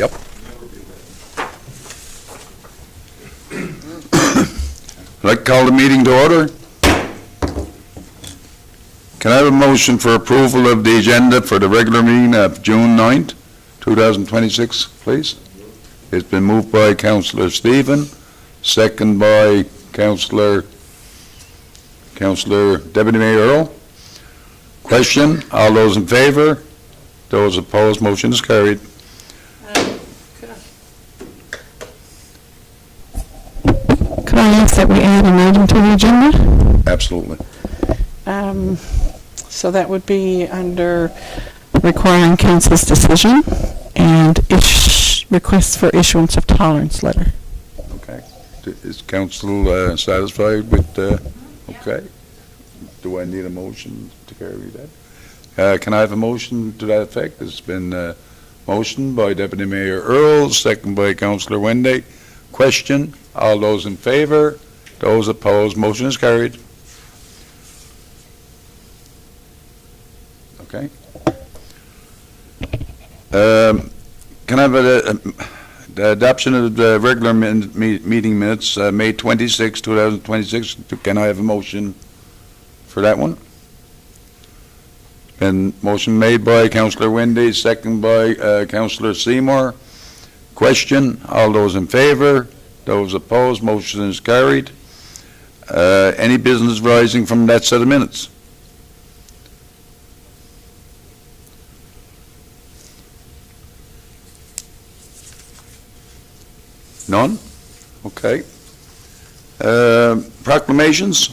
Yep. I'd like to call the meeting to order. Can I have a motion for approval of the agenda for the regular meeting of June 9th, 2026, please? It's been moved by Councillor Stephen, second by Councillor Deputy Mayor Earl. Question, all those in favor? Those opposed, motion is carried. Could I ask that we add an item to the agenda? Absolutely. So that would be under requiring council's decision and requests for issuance of tolerance letter. Okay. Is council satisfied with, okay. Do I need a motion to carry that? Can I have a motion to that effect? It's been motioned by Deputy Mayor Earl, second by Councillor Wendy. Question, all those in favor? Those opposed, motion is carried. Okay. Can I have the adoption of the regular meeting minutes, May 26, 2026? Can I have a motion for that one? Been motion made by Councillor Wendy, second by Councillor Seymour. Question, all those in favor? Those opposed, motion is carried. Any business rising from that set of minutes? None? Okay. Proclamations.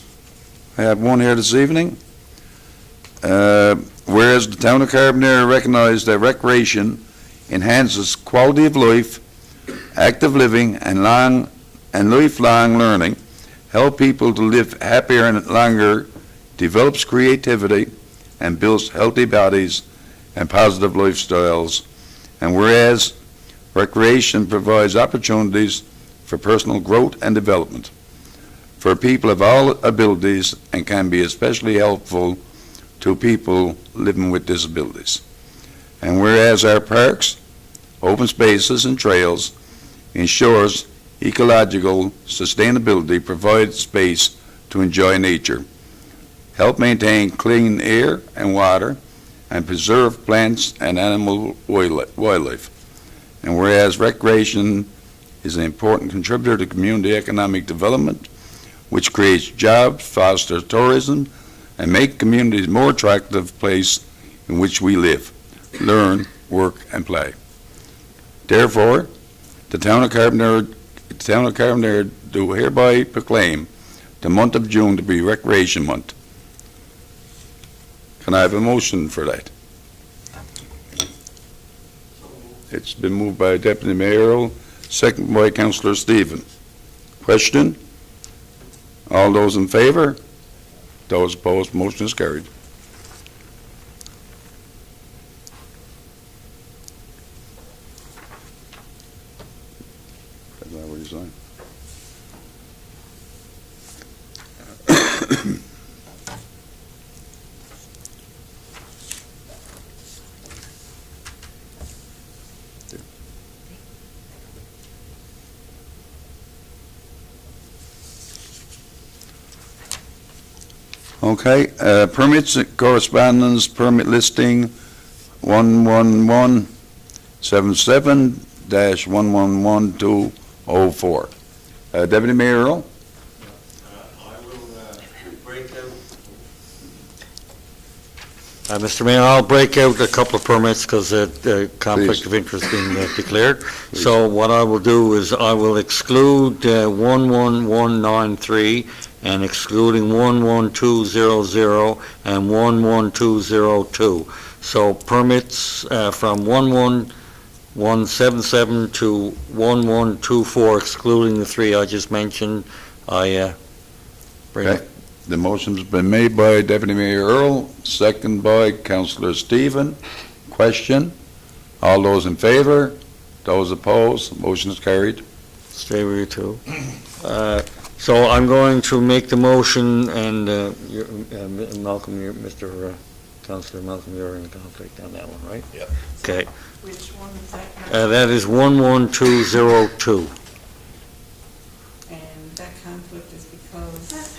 I have one here this evening. Whereas the town of Carbonear recognized that recreation enhances quality of life, active living, and lifelong learning, help people to live happier and longer, develops creativity, and builds healthy bodies and positive lifestyles. And whereas recreation provides opportunities for personal growth and development for people of all abilities and can be especially helpful to people living with disabilities. And whereas our parks, open spaces, and trails ensures ecological sustainability, provide space to enjoy nature, help maintain clean air and water, and preserve plants and animal wildlife. And whereas recreation is an important contributor to community economic development, which creates jobs, fosters tourism, and make communities more attractive place in which we live, learn, work, and play. Therefore, the town of Carbonear do hereby proclaim the month of June to be Recreation Month. Can I have a motion for that? It's been moved by Deputy Mayor Earl, second by Councillor Stephen. Question? All those in favor? Those opposed, motion is carried. Has that already signed? Okay, permits, correspondence, permit listing 11177-111204. Deputy Mayor Earl? I will break out. Mr. Mayor, I'll break out a couple of permits because conflict Please. of interest being declared. Please. So what I will do is I will exclude 11193 and excluding 11200 and 11202. So permits from 11177 to 1124, excluding the three I just mentioned, I bring Okay. The motion's been made by Deputy Mayor Earl, second by Councillor Stephen. Question? All those in favor? Those opposed? Motion is carried. Stay with you too. So I'm going to make the motion, and Malcolm, Mr. Councillor Malcolm, you're in conflict on that one, right? Yep. Okay, Which one is that? that is 11202. And that conflict is because...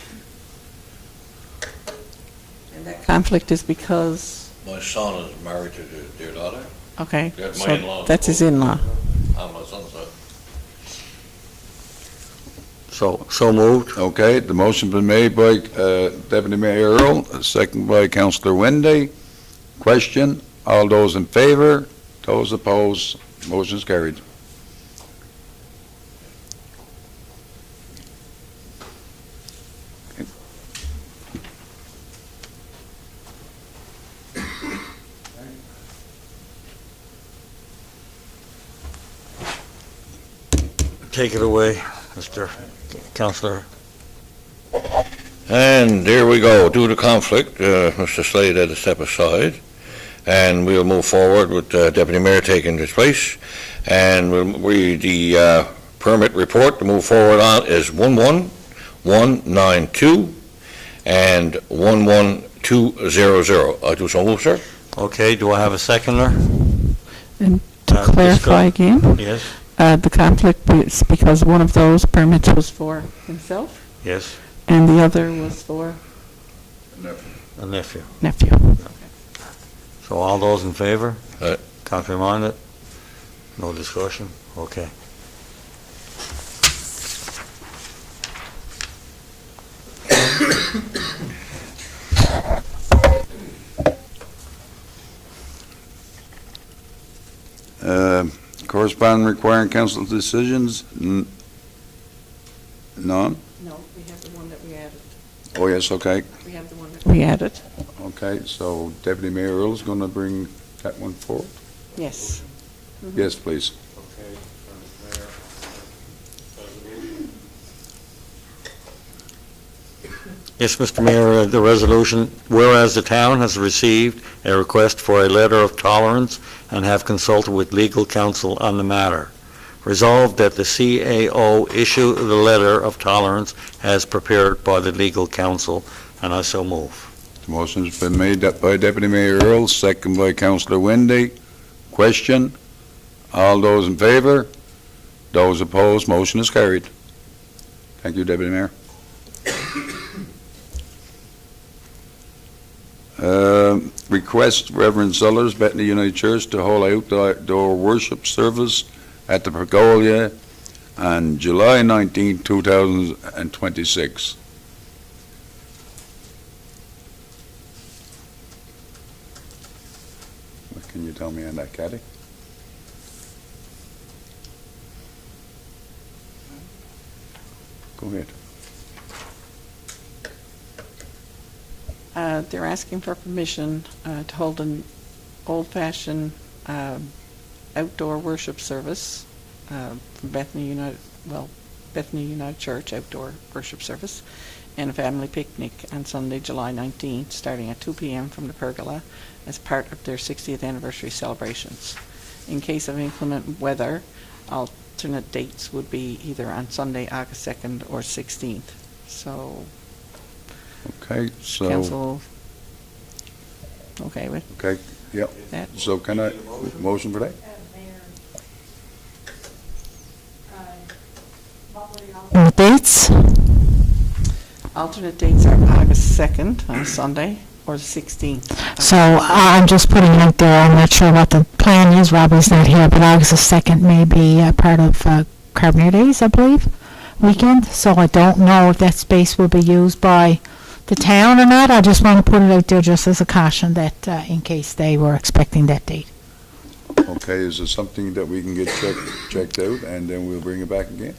And that conflict is because, My son is married to their daughter. okay, That's my so in-law. that's his in-law. I'm my son's son. So moved. Okay, the motion's been made by Deputy Mayor Earl, second by Councillor Wendy. Question, all those in favor, those opposed, motion is carried. Take it away, Mr. Councillor. And there we go. Due to conflict, Mr. Slade had to step aside, and we'll move forward with Deputy Mayor taking his place. And we'll read the permit report to move forward on is 11192 and 11200. I do so move, sir. Okay, do I have a seconder? And to clarify again, Yes, the conflict is because one of those permits was for himself yes, and the other was for a nephew. nephew. So all those in favor? Aye. Contrary minded? No discussion? Okay. Correspondence requiring council decisions, none? No, we have the one that we added. Oh, yes, okay. We have the one that we added. Okay, so Deputy Mayor Earl is going to bring that one forward? Yes. Yes, please. Yes, Mr. Mayor, the resolution, whereas the town has received a request for a letter of tolerance and have consulted with legal counsel on the matter. Resolved that the CAO issue the letter of tolerance as prepared by the legal counsel, and I so move. The motion's been made by Deputy Mayor Earl, second by Councillor Wendy. Question, all those in favor, those opposed, motion is carried. Thank you, Deputy Mayor. Request Reverend Sellers, Bethany United Church, to hold outdoor worship service at the Pergola on July 19, 2026. What can you tell me on that, Kathy? Go ahead. They're asking for permission to hold an old-fashioned outdoor worship service from Bethany United Church outdoor worship service and a family picnic on Sunday, July 19th, starting at 2 p.m. from the pergola as part of their 60th anniversary celebrations. In case of inclement weather, alternate dates would be either on Sunday, August 2nd or 16th. So Okay, so, council okay with okay, yep. that? So can I, motion for that? Dates? Alternate dates are August 2nd on a Sunday or the 16th. So I'm just putting it out there. I'm not sure what the plan is. Robbie's not here, but August the 2nd may be part of Carbonear Days, I believe, weekend. So I don't know if that space will be used by the town or not. I just want to put it out there just as a caution that in case they were expecting that date. Okay, is there something that we can get checked out and then we'll bring it back again?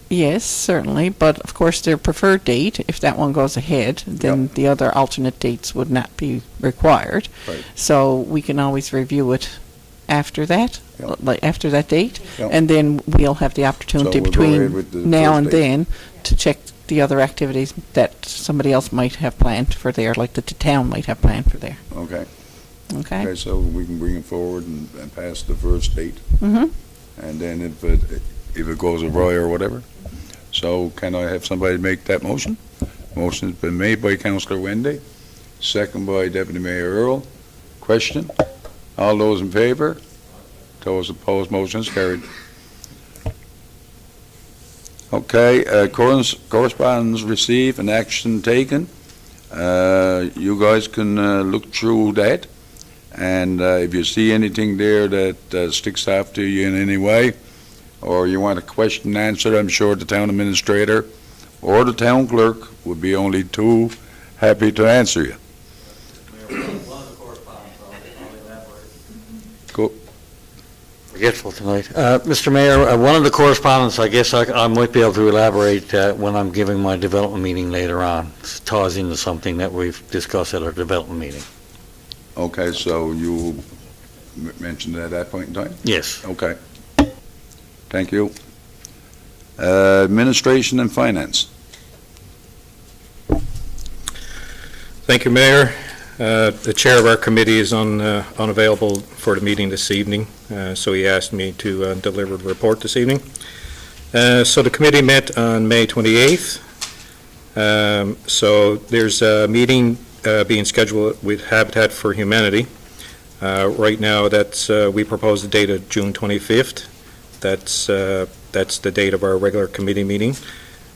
Yes, certainly, but of course their preferred date, if that one goes ahead, then Yep. the other alternate dates would not be required. Right. So we can always review it after that, Yep. like after that date, Yep. and then we'll have the opportunity So we'll go ahead between with the now first and date. then to check the other activities that somebody else might have planned for there, like that the town might have planned for there. Okay, Okay? okay, so we can bring it forward and pass the first date, Mm-hmm. and then if it goes awry or whatever. So can I have somebody make that motion? Motion's been made by Councillor Wendy, second by Deputy Mayor Earl. Question? All those in favor? Those opposed, motion is carried. Okay, correspondence received and action taken. You guys can look through that, and if you see anything there that sticks out to you in any way, or you want a question answered, I'm sure the town administrator or the town clerk would be only too happy to answer you. Go. Forgetful tonight. Mr. Mayor, one of the correspondence, I guess I might be able to elaborate when I'm giving my development meeting later on. It ties into something that we've discussed at our development meeting. Okay, so you mentioned it at that point in time? Yes. Okay. Thank you. Administration and Finance. Thank you, Mayor. The chair of our committee is unavailable for the meeting this evening, so he asked me to deliver the report this evening. So the committee met on May 28th. So there's a meeting being scheduled with Habitat for Humanity. Right now, we propose the date of June 25th. That's the date of our regular committee meeting,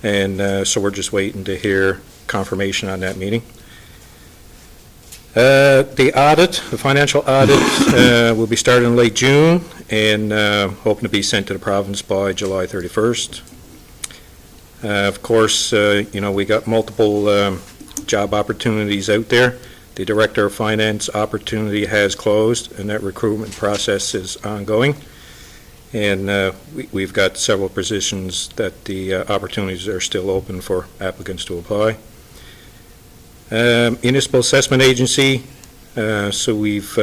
and so we're just waiting to hear confirmation on that meeting. The financial audit will be starting in late June and hoping to be sent to the province by July 31st. Of course, we got multiple job opportunities out there. The Director of Finance opportunity has closed, and that recruitment process is ongoing. And we've got several positions that the opportunities are still open for applicants to apply. Municipal Assessment Agency, so we've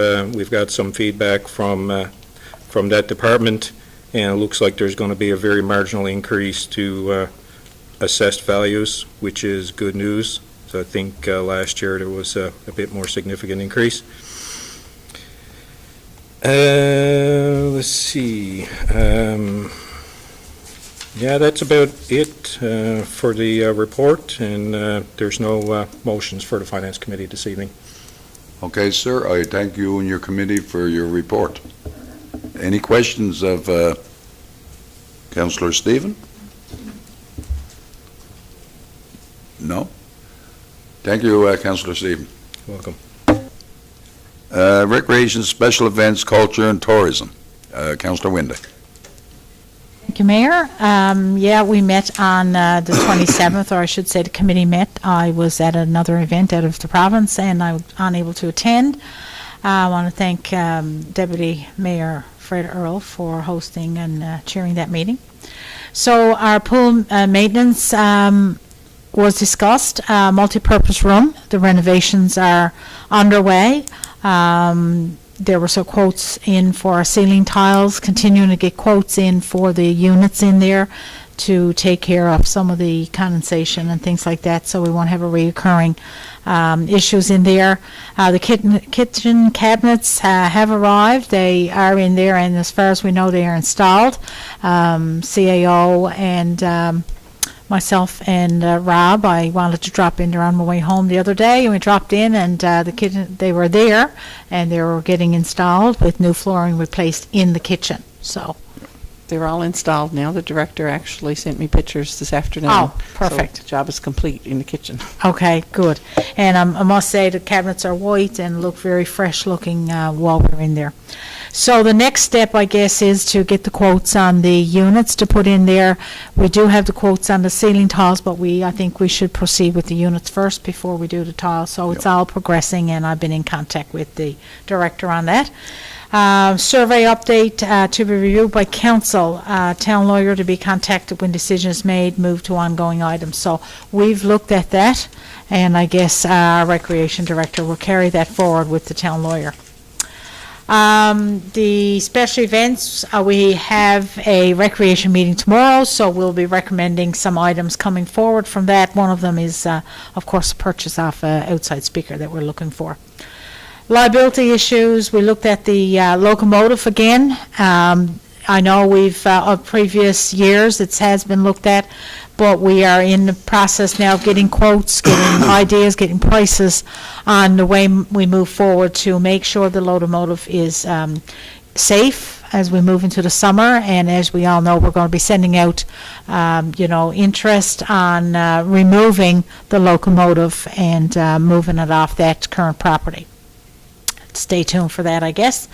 got some feedback from that department, and it looks like there's going to be a very marginal increase to assessed values, which is good news. So I think last year there was a bit more significant increase. Let's see. Yeah, that's about it for the report, and there's no motions for the Finance Committee this evening. Okay, sir, I thank you and your committee for your report. Any questions of Councillor Stephen? No? Thank you, Councillor Stephen. Welcome. Recreation, Special Events, Culture and Tourism. Councillor Winde. Thank you, Mayor. Yeah, we met on the 27th, or I should say the committee met. I was at another event out of the province and I was unable to attend. I want to thank Deputy Mayor Fred Earl for hosting and chairing that meeting. So our pool maintenance was discussed, multi-purpose room. The renovations are underway. There were some quotes in for our ceiling tiles, continuing to get quotes in for the units in there to take care of some of the condensation and things like that, so we won't have a reoccurring issues in there. The kitchen cabinets have arrived. They are in there, and as far as we know, they are installed. CAO and myself and Rob, I wanted to drop in there on my way home the other day, and we dropped in, and the kitchen, they were there, and they were getting installed with new flooring replaced in the kitchen. So They're all installed now. The director actually sent me pictures this afternoon. Oh, perfect. So the job is complete in the kitchen. okay, good. And I must say the cabinets are white and look very fresh looking while we're in there. So the next step, I guess, is to get the quotes on the units to put in there. We do have the quotes on the ceiling tiles, but I think we should proceed with the units first before we do the tiles. So it's all progressing, and I've been in contact with the director on that. Survey update to be reviewed by council. Town lawyer to be contacted when decision is made, move to ongoing items. So we've looked at that, and I guess our recreation director will carry that forward with the town lawyer. The special events, we have a recreation meeting tomorrow, so we'll be recommending some items coming forward from that. One of them is, of course, purchase of an outside speaker that we're looking for. Liability issues, we looked at the locomotive again. I know we've, of previous years, it has been looked at, but we are in the process now of getting quotes, getting ideas, getting prices on the way we move forward to make sure the locomotive is safe as we move into the summer. And as we all know, we're going to be sending out, interest on removing the locomotive and moving it off that current property. Stay tuned for that, I guess.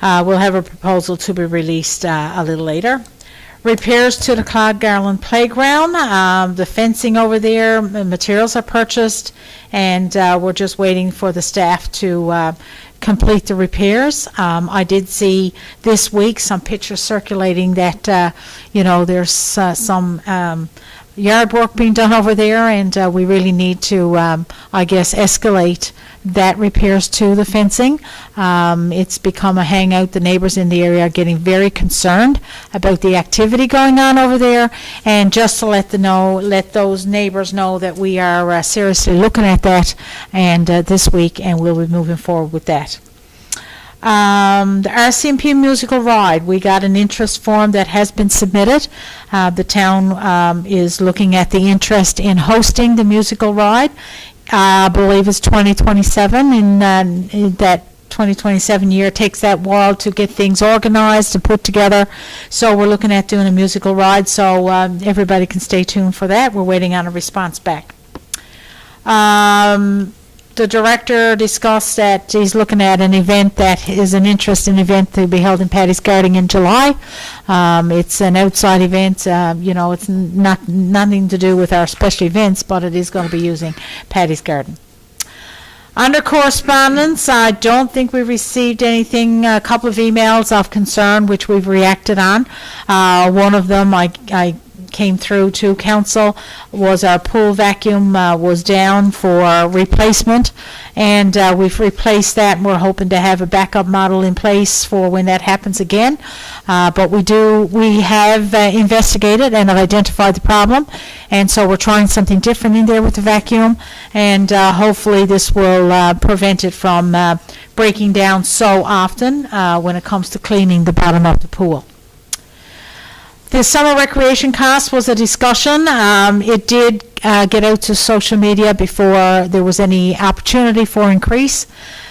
We'll have a proposal to be released a little later. Repairs to the Clyde Garland Playground, the fencing over there, materials are purchased, and we're just waiting for the staff to complete the repairs. I did see this week some pictures circulating that, there's some yard work being done over there, and we really need to, escalate that repairs to the fencing. It's become a hangout. The neighbors in the area are getting very concerned about the activity going on over there, and just to let those neighbors know that we are seriously looking at that and this week, and we'll be moving forward with that. The RCMP musical ride, we got an interest form that has been submitted. The town is looking at the interest in hosting the musical ride. I believe it's 2027, and in that 2027 year takes that while to get things organized and put together. So we're looking at doing a musical ride, so everybody can stay tuned for that. We're waiting on a response back. The director discussed that he's looking at an event that is an interesting event to be held in Paddy's Garden in July. It's an outside event. It's nothing to do with our special events, but it is going to be using Paddy's Garden. Under correspondence, I don't think we received anything, a couple of emails of concern which we've reacted on. One of them I came through to council was our pool vacuum was down for replacement, and we've replaced that, and we're hoping to have a backup model in place for when that happens again. But we have investigated and have identified the problem, and so we're trying something different in there with the vacuum, and hopefully this will prevent it from breaking down so often when it comes to cleaning the bottom of the pool. The summer recreation cost was a discussion. It did get out to social media before there was any opportunity for increase.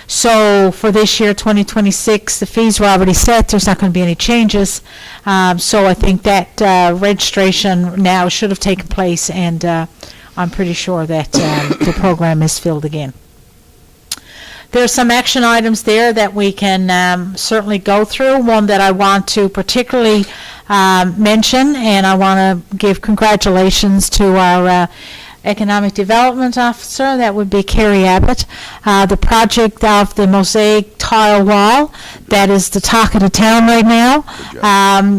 So for this year, 2026, the fees were already set. There's not going to be any changes. So I think that registration now should have taken place, and I'm pretty sure that the program is filled again. There's some action items there that we can certainly go through. One that I want to particularly mention, and I want to give congratulations to our Economic Development Officer, that would be Carrie Abbott. The project of the mosaic tile wall, that is the talk of the town right now.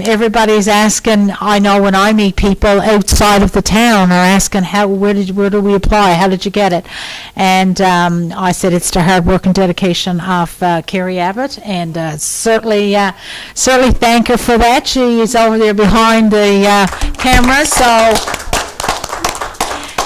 Everybody's asking, I know when I meet people outside of the town, are asking, where do we apply? How did you get it? And I said it's the hard work and dedication of Carrie Abbott, and certainly thank her for that. She is over there behind the camera, so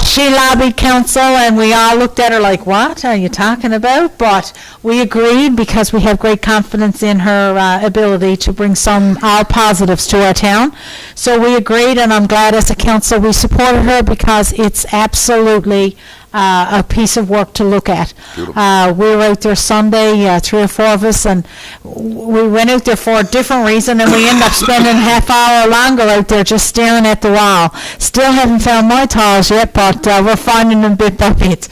she lobbied council, and we all looked at her like, what are you talking about? But we agreed because we have great confidence in her ability to bring all positives to our town. So we agreed, and I'm glad as a council we supported her, because it's absolutely a piece of work to look at. We were out there Sunday, 3 or 4 of us, and we went out there for a different reason, and we ended up spending a half hour longer out there just staring at the wall. Still haven't found my tiles yet, but we're finding them bit by bit.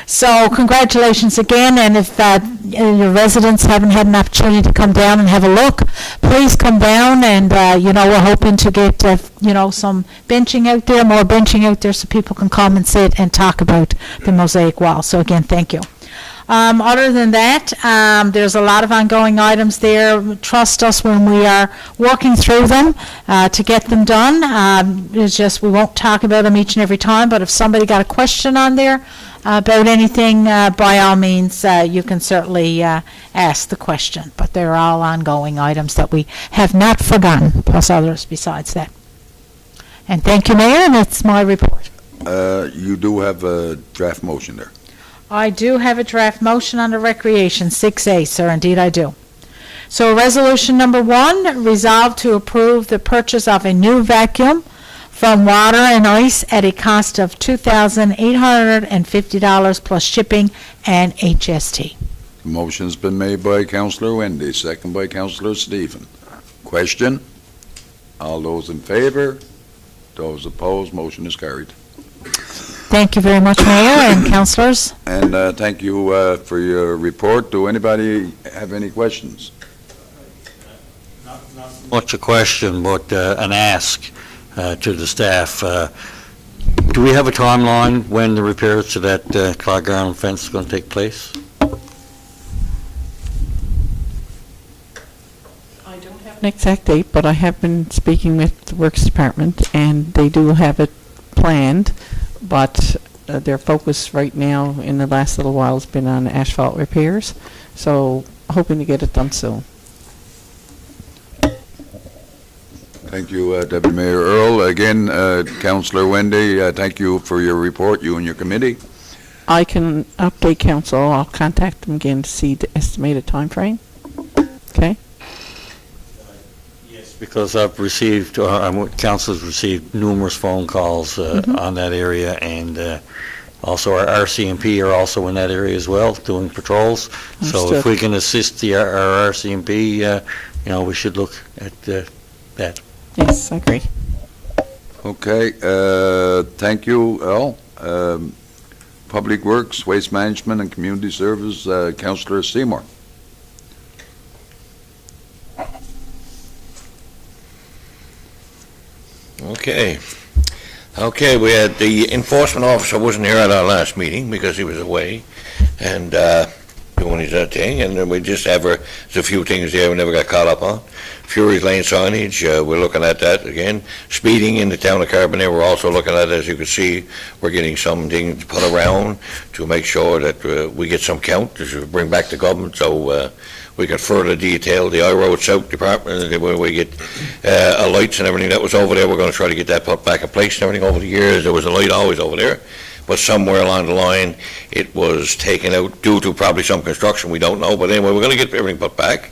So congratulations again, and if your residents haven't had an opportunity to come down and have a look, please come down, and we're hoping to get some benching out there, more benching out there, so people can come and sit and talk about the mosaic wall. So again, thank you. Other than that, there's a lot of ongoing items there. Trust us when we are working through them to get them done. It's just we won't talk about them each and every time, but if somebody got a question on there about anything, by all means, you can certainly ask the question. But they're all ongoing items that we have not forgotten, plus others besides that. And thank you, Mayor, and that's my report. You do have a draft motion there. I do have a draft motion under Recreation, 6A, sir, indeed I do. So resolution number 1, resolve to approve the purchase of a new vacuum from Water and Ice at a cost of $2,850 plus shipping and HST. Motion's been made by Councillor Wendy, second by Councillor Stephen. Question? All those in favor? Those opposed? Motion is carried. Thank you very much, Mayor and councillors. And thank you for your report. Do anybody have any questions? Much a question, but an ask to the staff. Do we have a timeline when the repairs to that Cloggarn fence is going to take place? I don't have an exact date, but I have been speaking with the Works Department, and they do have it planned, but their focus right now in the last little while has been on asphalt repairs, so hoping to get it done soon. Thank you, Deputy Mayor Earl. Again, Councillor Wendy, thank you for your report, you and your committee. I can update council. I'll contact them again to see the estimated time frame. Okay? Yes. Because I've received, council's received numerous phone calls on that area, and also our RCMP are also in that area as well, doing patrols. So Understood. if we can assist our RCMP, we should look at that. Yes, I agree. Okay, thank you, Earl. Public Works, Waste Management, and Community Service, Councillor Seymour. Okay. Okay, we had the enforcement officer wasn't here at our last meeting because he was away and doing his thing, and then we just have there's a few things there we never got caught up on. Fury's Lane signage, we're looking at that again. Speeding in the town of Carbonear, we're also looking at, as you can see, we're getting some things put around to make sure that we get some count to bring back the government, so we can further detail the I-Road South Department, where we get lights and everything that was over there. We're going to try to get that put back in place and everything. Over the years, there was a light always over there, but somewhere along the line, it was taken out due to probably some construction, we don't know, but anyway, we're going to get everything put back.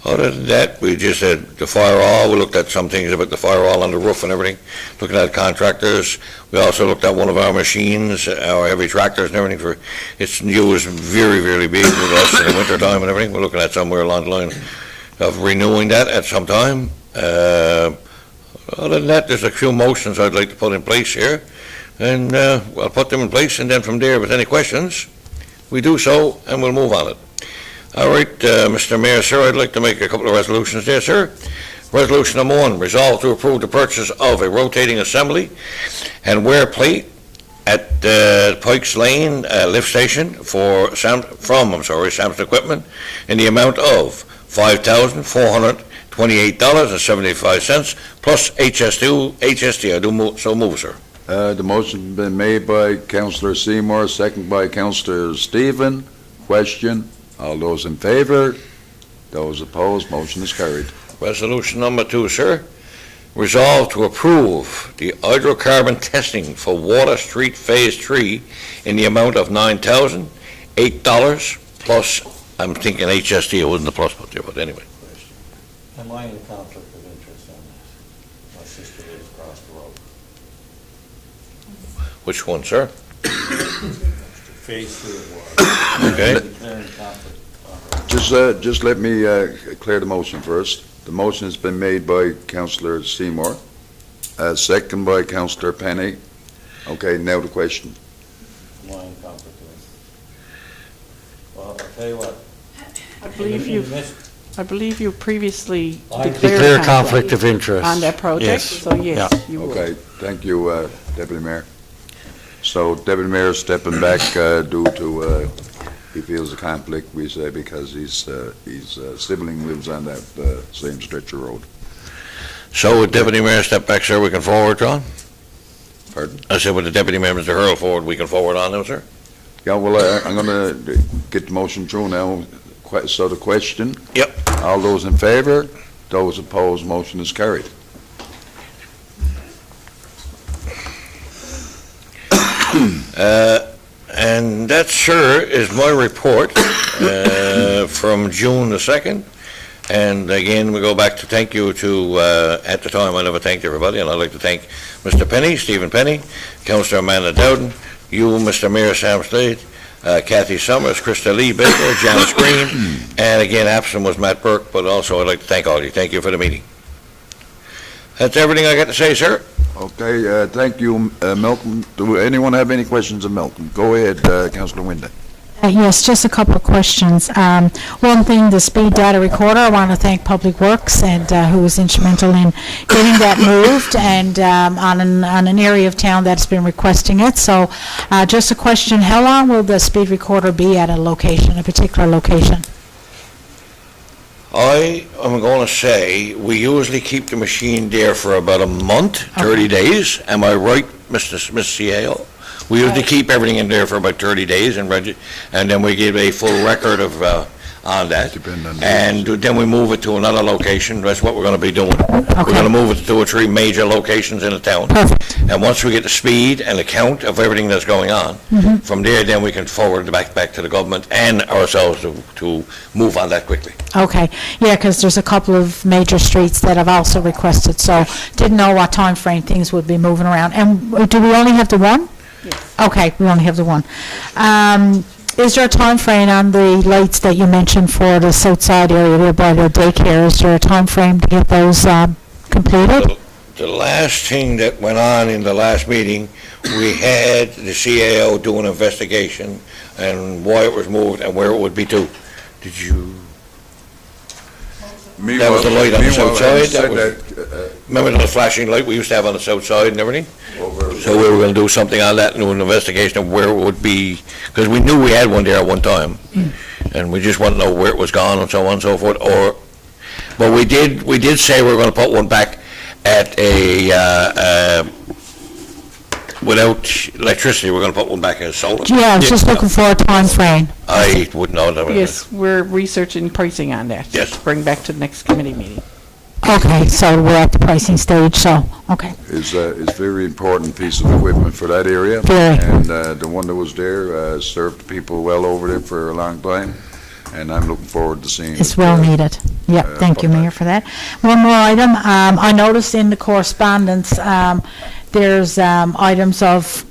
Other than that, we just had the firewall. We looked at some things about the firewall on the roof and everything, looking at contractors. We also looked at one of our machines, our heavy tractors and everything. For it's used very, very big with us in the winter time and everything. We're looking at somewhere along the line of renewing that at some time. Other than that, there's a few motions I'd like to put in place here, and I'll put them in place, and then from there, with any questions, we do so, and we'll move on it. All right, Mr. Mayor, sir, I'd like to make a couple of resolutions there, sir. Resolution number 1, resolve to approve the purchase of a rotating assembly and wear plate at Pikes Lane lift station from Samson Equipment in the amount of $5,428.75 plus HST. I do so move, sir. The motion's been made by Councillor Seymour, second by Councillor Stephen. Question? All those in favor? Those opposed? Motion is carried. Resolution number 2, sir. Resolve to approve the hydrocarbon testing for Water Street Phase 3 in the amount of $9,008 plus, I'm thinking HST, it wasn't the plus but there, but anyway. Am I in conflict of interest on this? My sister lives across the road. Which one, sir? Phase 3 of water. Okay. They're in conflict. Just let me clear the motion first. The motion has been made by Councillor Seymour, second by Councillor Penny. Okay, now the question. Am I in conflict of interest? Well, I'll tell you what. I believe you previously Declare declared conflict of interest. on that project, Yes. so yes, Yeah. you will. Okay, thank you, Deputy Mayor. So Deputy Mayor stepping back due to he feels a conflict, we say, because his sibling lives on that same stretch of road. So with Deputy Mayor step back, sir, we can forward, John? Pardon? I said with the Deputy Mayor, Mr. Hurl, forward, we can forward on now, sir? Yeah, well, I'm going to get the motion through now. So the question? Yep. All those in favor? Those opposed? Motion is carried. And that, sir, is my report from June the 2nd. And again, we go back to thank you to, at the time, I never thanked everybody, and I'd like to thank Mr. Penny, Stephen Penny, Councillor Amanda Dowden, you, Mr. Mayor Sam Slade, Kathy Summers, Krista Lee Baker, Janice Green, and again, absent was Matt Burke, but also I'd like to thank all of you. Thank you for the meeting. That's everything I got to say, sir. Okay, thank you, Malcolm. Do anyone have any questions of Malcolm? Go ahead, Councillor Winda. Yes, just a couple of questions. One thing, the speed data recorder, I want to thank Public Works and who was instrumental in getting that moved and on an area of town that's been requesting it. So just a question, how long will the speed recorder be at a location, a particular location? I am going to say we usually keep the machine there for about a month, 30 days. Am I right, Miss CAO? We usually keep everything in there for about 30 days and then we give a full record of on that. And then we move it to another location. That's what we're going to be doing. We're going to move it to 2 or 3 major locations in the town. Perfect. And once we get the speed and the count of everything that's going on, from there, then we can forward it back to the government and ourselves to move on that quickly. Okay, yeah, because there's a couple of major streets that have also requested, so didn't know what time frame things would be moving around. And do we only have the one? Yes. Okay, we only have the one. Is there a time frame on the lights that you mentioned for the south side area there by the daycare? Is there a time frame to get those completed? The last thing that went on in the last meeting, we had the CAO do an investigation and why it was moved and where it would be to. Did you? That was the light on the south side. Remember the flashing light we used to have on the south side and everything? So we were going to do something on that and do an investigation of where it would be, because we knew we had one there at one time, and we just want to know where it was gone and so on and so forth. But we did say we were going to put one back at without electricity. We're going to put one back as solar. Yeah, I was just looking for a time frame. I wouldn't know that. Yes, we're researching pricing on that. Yes. Bring back to the next committee meeting. Okay, so we're at the pricing stage, so, okay. It's a very important piece of equipment for that area. Very. And the one that was there served people well over there for a long time, and I'm looking forward to seeing it. It's well needed. Yep, thank you, Mayor, for that. One more item, I noticed in the correspondence, there's items of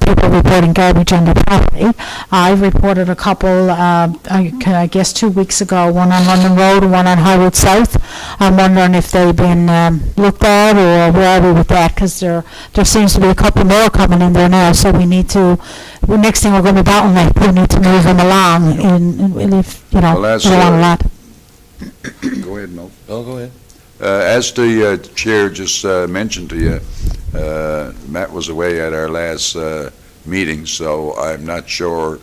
people reporting garbage on their property. I reported a couple, I guess 2 weeks ago, one on London Road and one on Highwood South. I'm wondering if they've been looked at, or where are we with that? Because there seems to be a couple more coming in there now, so we need to, the next thing we're going to be bottleneck, we need to move them along, Well, that's, along a lot. Go ahead, Mel. Oh, go ahead. As the chair just mentioned to you, Matt was away at our last meeting, so I'm not sure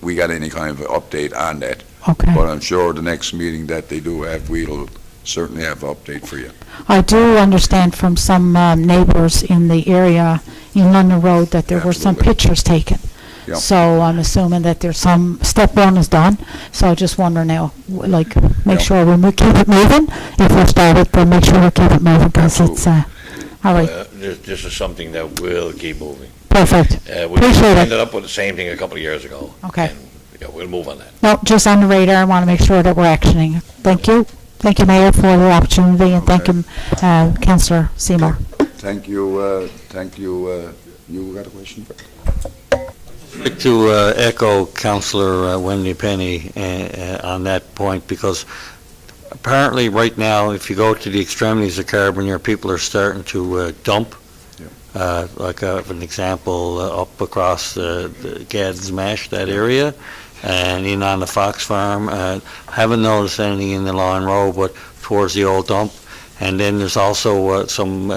we got any kind of update on that. Okay. But I'm sure the next meeting that they do have, we'll certainly have an update for you. I do understand from some neighbors in the area in London Road that there were some Absolutely. pictures taken. Yeah. So I'm assuming that there's step one is done. So I just wonder now, make Yeah. sure we keep it moving. If we started, then make sure we keep it moving, because it's, all right, This is something that will keep moving. perfect. We Appreciate it. ended up with the same thing a couple of years ago. Okay. And, yeah, we'll move on that. No, just on the radar, I want to make sure that we're actioning. Thank you. Thank you, Mayor, for the opportunity, and thank you, Councillor Seymour. Thank you, you got a question? I'd like to echo Councillor Wendy Penny on that point, because apparently right now, if you go to the extremities of Carbonear, people are starting to dump. Like for an example, up across the Gads Mash, that area, and in on the Fox Farm. Haven't noticed anything in the Lawn Row, but towards the old dump. And then there's also some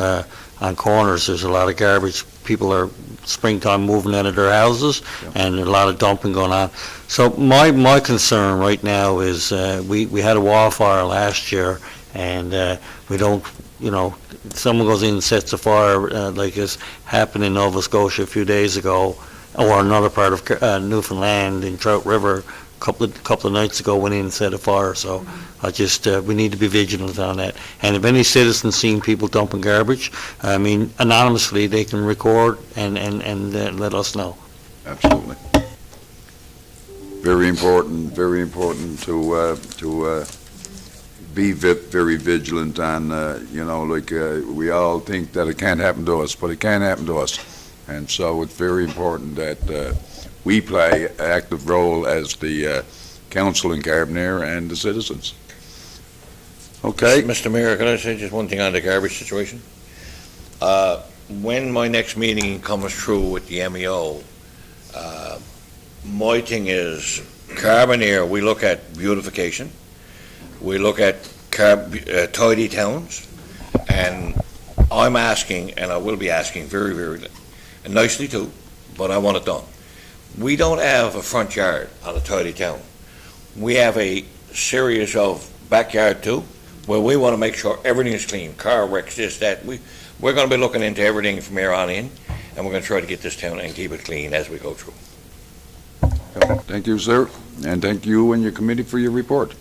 on corners, there's a lot of garbage. People are springtime moving out of their houses, and there's a lot of dumping going on. So my concern right now is we had a wildfire last year, and we don't, someone goes in and sets a fire like this happened in Nova Scotia a few days ago, or another part of Newfoundland in Trout River a couple of nights ago, went in and set a fire. So I just we need to be vigilant on that. And if any citizens seen people dumping garbage, I mean, anonymously, they can record and let us know. Absolutely. Very important to be very vigilant on, we all think that it can't happen to us, but it can happen to us. And so it's very important that we play an active role as the council in Carbonear and the citizens. Okay? Mr. Mayor, can I say just one thing on the garbage situation? When my next meeting comes through with the MEO, my thing is, Carbonear, we look at beautification, we look at tidy towns, and I'm asking, and I will be asking very, very nicely too, but I want it done. We don't have a front yard on a tidy town. We have a series of backyard too, where we want to make sure everything is clean, car wrecks, this, that. We're going to be looking into everything from here on in, and we're going to try to get this town and keep it clean as we go through. Thank you, sir, and thank you and your committee for your report.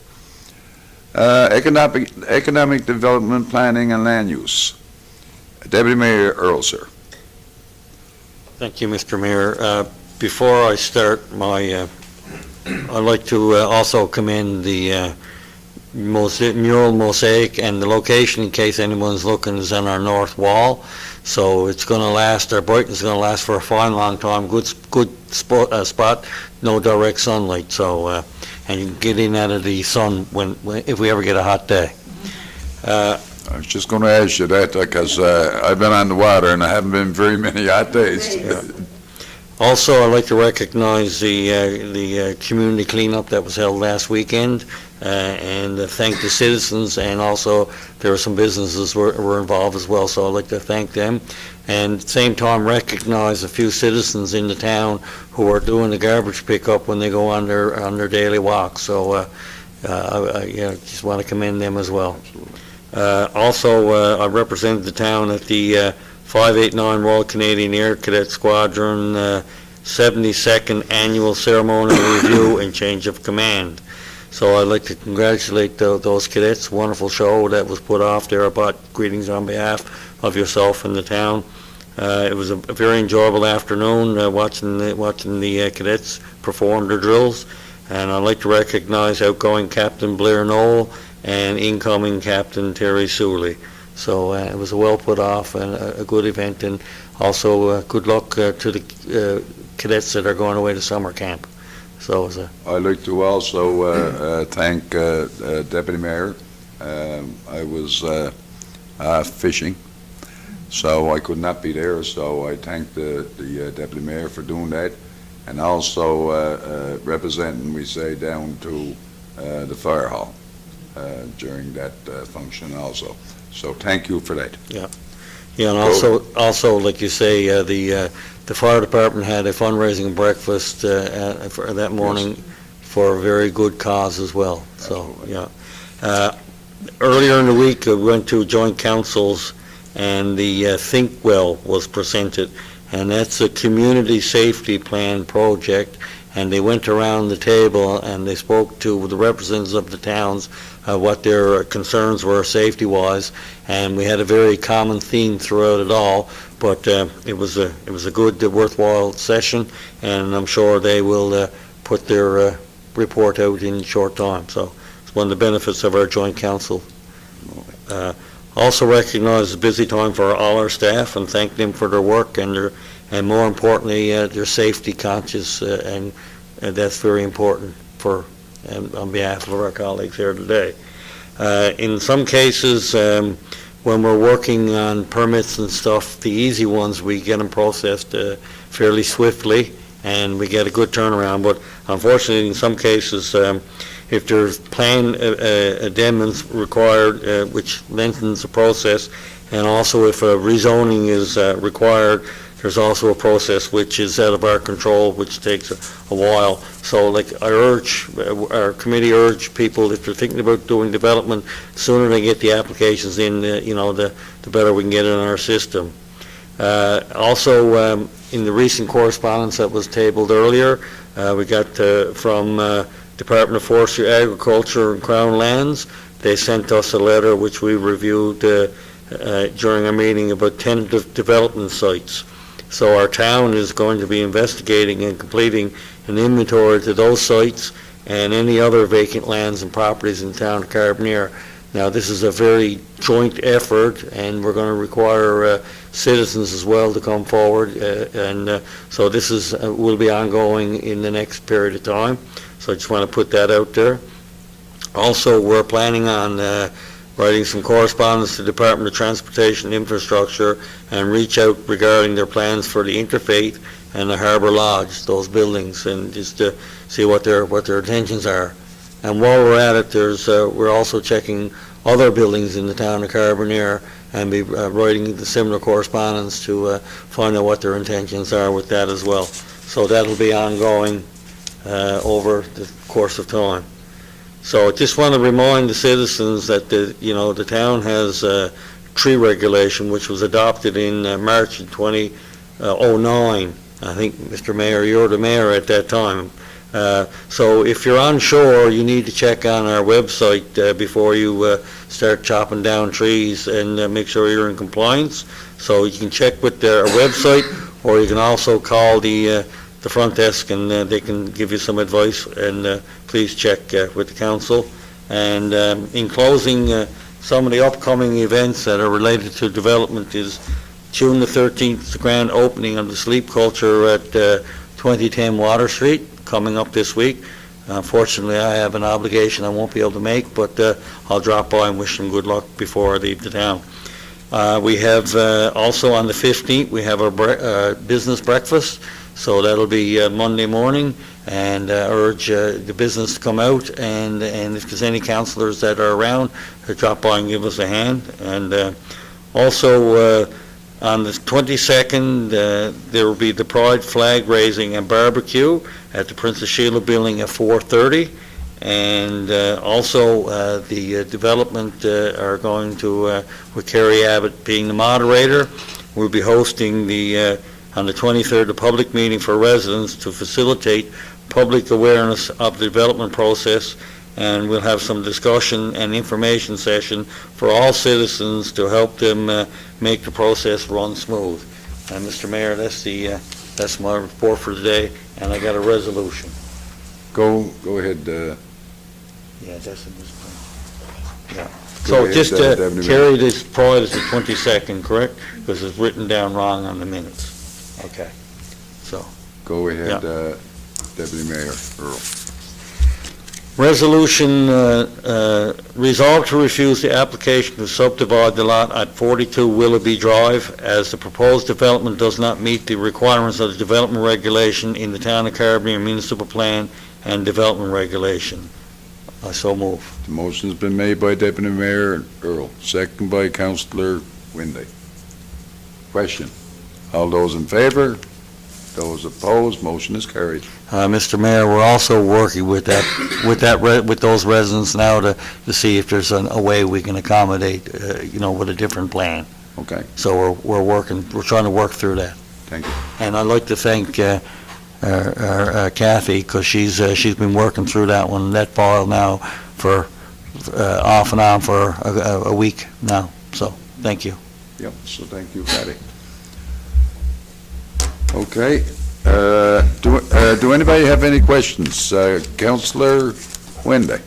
Economic Development Planning and Land Use. Deputy Mayor Earl, sir. Thank you, Mr. Mayor. Before I start I'd like to also commend the mural mosaic, and the location, in case anyone's looking, is on our north wall. So it's going to last, our brightness is going to last for a fine long time. Good spot, no direct sunlight. So, and you can get in out of the sun if we ever get a hot day. I was just going to ask you that because I've been on the water and I haven't been very many hot days. Also, I'd like to recognize the community cleanup that was held last weekend, and thank the citizens, and also there were some businesses were involved as well, so I'd like to thank them. And at the same time, recognize a few citizens in the town who are doing the garbage pickup when they go on their daily walk. So I just want to commend them as well. Also, I represented the town at the 589 Royal Canadian Air Cadet Squadron 72nd Annual Ceremonial Review and Change of Command. So I'd like to congratulate those cadets. Wonderful show that was put off there. About greetings on behalf of yourself and the town. It was a very enjoyable afternoon watching the cadets perform their drills. And I'd like to recognize outgoing Captain Blair Knoll and incoming Captain Terry Sooley. So it was a well put off and a good event, and also good luck to the cadets that are going away to summer camp. So it was I'd like to also thank Deputy Mayor. I was fishing, so I could not be there, so I thank the Deputy Mayor for doing that, and also representing, we say, down to the fire hall during that function also. So thank you for that. Yeah, and also like you say, the fire department had a fundraising breakfast for that morning for a very good cause as well. So yeah. Earlier in the week, we went to joint councils, and the Think Well was presented, and that's a community safety plan project. And they went around the table and they spoke to the representatives of the towns what their concerns were safety-wise, and we had a very common theme throughout it all. But it was a good, worthwhile session, and I'm sure they will put their report out in short time. So it's one of the benefits of our joint council. Also recognize the busy time for all our staff and thank them for their work and more importantly, they're safety conscious, and that's very important for on behalf of our colleagues here today. In some cases, when we're working on permits and stuff, the easy ones, we get them processed fairly swiftly, and we get a good turnaround. But unfortunately, in some cases, if there's plan amendments required, which lengthens the process, and also if a rezoning is required, there's also a process which is out of our control, which takes a while. So like our committee urge people, if they're thinking about doing development, the sooner they get the applications in, the better we can get it in our system. Also, in the recent correspondence that was tabled earlier, we got from Department of Forestry, Agriculture and Crown Lands. They sent us a letter which we reviewed during our meeting about tentative development sites. So our town is going to be investigating and completing an inventory to those sites, and any other vacant lands and properties in the town of Carbonear. Now, this is a very joint effort, and we're going to require citizens as well to come forward, so this will be ongoing in the next period of time. So I just want to put that out there. Also, we're planning on writing some correspondence to the Department of Transportation and Infrastructure and reach out regarding their plans for the Interfaith and the Harbour Lodge, those buildings, and just to see what their intentions are. And while we're at it, we're also checking other buildings in the town of Carbonear and be writing the similar correspondence to find out what their intentions are with that as well. So that'll be ongoing over the course of time. So I just want to remind the citizens that the town has tree regulation, which was adopted in March of 2009. I think, Mr. Mayor, you're the mayor at that time. So if you're unsure, you need to check on our website before you start chopping down trees and make sure you're in compliance. So you can check with our website, or you can also call the front desk, and they can give you some advice, and please check with the council. And in closing, some of the upcoming events that are related to development is June the 13th, the grand opening of the Sleep Culture at 2010 Water Street, coming up this week. Unfortunately, I have an obligation I won't be able to make, but I'll drop by and wish them good luck before I leave the town. We have also on the 15th, we have our business breakfast. So that'll be Monday morning, and urge the business to come out, and if there's any councillors that are around, drop by and give us a hand. And also on the 22nd, there will be the Pride flag raising and barbecue at the Princess Sheila building at 4:30. And also the development are going to, with Kerry Abbott being the moderator, we'll be hosting on the 23rd, a public meeting for residents to facilitate public awareness of the development process, and we'll have some discussion and information session for all citizens to help them make the process run smooth. And Mr. Mayor, that's my report for today, and I got a resolution. Go ahead. Yeah, that's in this one. Yeah. Go So ahead, just Deputy Mayor. carry this Pride as the 22nd, correct? Because it's written down wrong on the minutes. Okay. So. Go ahead, Deputy Mayor Earl. Resolution resolved to refuse the application to subdivide the lot at 42 Willoughby Drive, as the proposed development does not meet the requirements of the development regulation in the Town of Carbonear Municipal Plan and Development Regulation. I so move. The motion's been made by Deputy Mayor Earl, second by Councillor Windy. Question? All those in favor? Those opposed? Motion is carried. Mr. Mayor, we're also working with those residents now to see if there's a way we can accommodate, with a different plan. Okay, So we're trying to work through that. thank you. And I'd like to thank our Kathy, because she's been working through that file now for off and on for a week now. So thank you. Yep, so thank you, Patty. Okay, do anybody have any questions? Councillor Windy?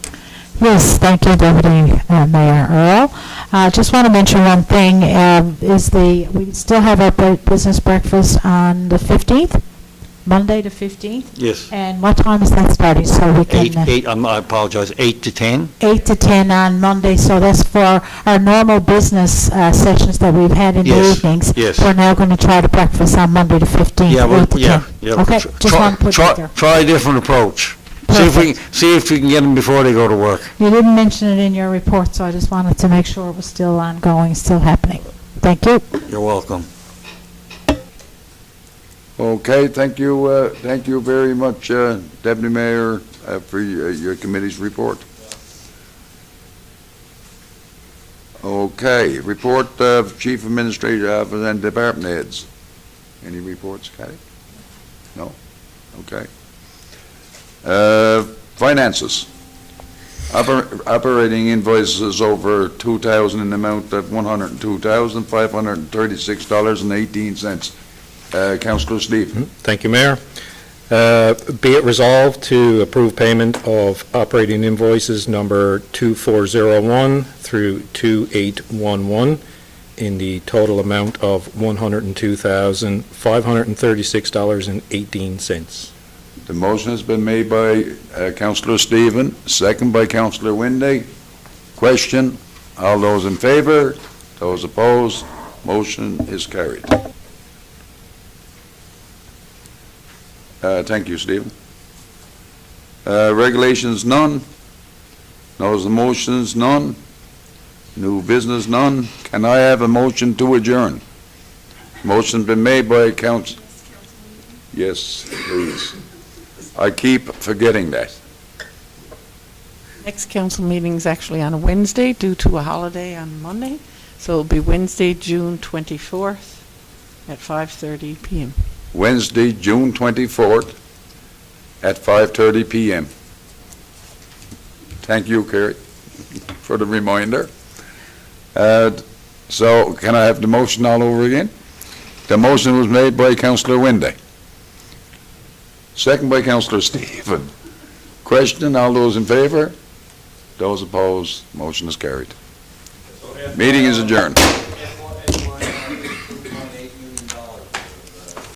Yes, thank you, Deputy Mayor Earl. Just want to mention one thing, we still have our business breakfast on the 15th, Monday the 15th. Yes. And what time is that starting, so we can... I apologize, 8 to 10? 8 to 10 on Monday, so that's for our normal business sessions that we've had in the Yes, evenings. yes. We're now going to try to breakfast on Monday the 15th, Yeah, 8 to 10. yeah. Okay, just want to put that there. Try a different approach. See if we can get them before they go to work. You didn't mention it in your report, so I just wanted to make sure it was still ongoing, still happening. Thank you. You're welcome. Okay, thank you very much, Deputy Mayor, for your committee's report. Okay, report of Chief Administrative Officer and Department Heads. Any reports, Kathy? No? Okay. Finances. Operating invoices over 2,000 in the amount of $102,536.18. Councillor Steve. Thank you, Mayor. Be it resolved to approve payment of operating invoices number 2401 through 2811 in the total amount of $102,536.18. The motion has been made by Councillor Stephen, second by Councillor Windy. Question, all those in favor, those opposed, motion is carried. Thank you, Stephen. Regulations, none. Notice of motions, none. New business, none. Can I have a motion to adjourn? Motion been made by Council. Yes, please. I keep forgetting that. Next council meeting is actually on a Wednesday due to a holiday on Monday. So it'll be Wednesday, June 24th at 5:30 PM. Wednesday, June 24th at 5:30 PM. Thank you, Kerry, for the reminder. So can I have the motion all over again? The motion was made by Councillor Windy. Second by Councillor Stephen. Question, all those in favor? Those opposed, motion is carried. Meeting is adjourned.